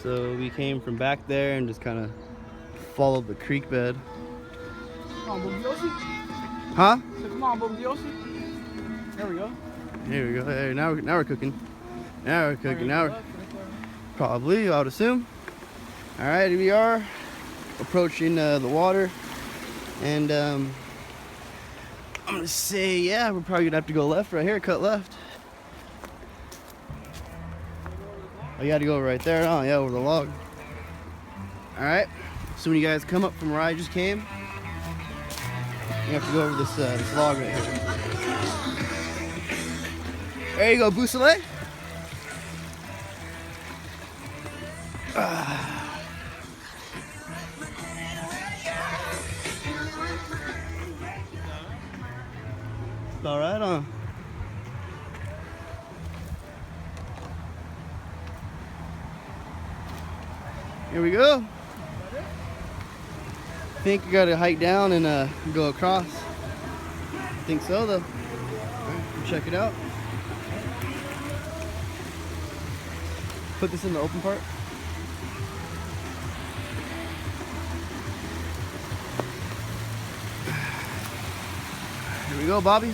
So we came from back there and just kind of followed the creek bed. Come on, Boogie Yoshi. Huh? So come on, Boogie Yoshi. There we go. Here we go. Hey, now we're cooking. Now we're cooking. Now we're probably, I would assume. All right, here we are approaching the water, and I'm gonna say, yeah, we're probably gonna have to go left right here. Cut left. Oh, you got to go right there. Oh, yeah, over the log. All right. So when you guys come up from where I just came, you have to go over this log right here. There you go, Bousselet. All right, huh? Here we go. I think you gotta hike down and go across. I think so, though. All right, check it out. Put this in the open part. Here we go, Bobby.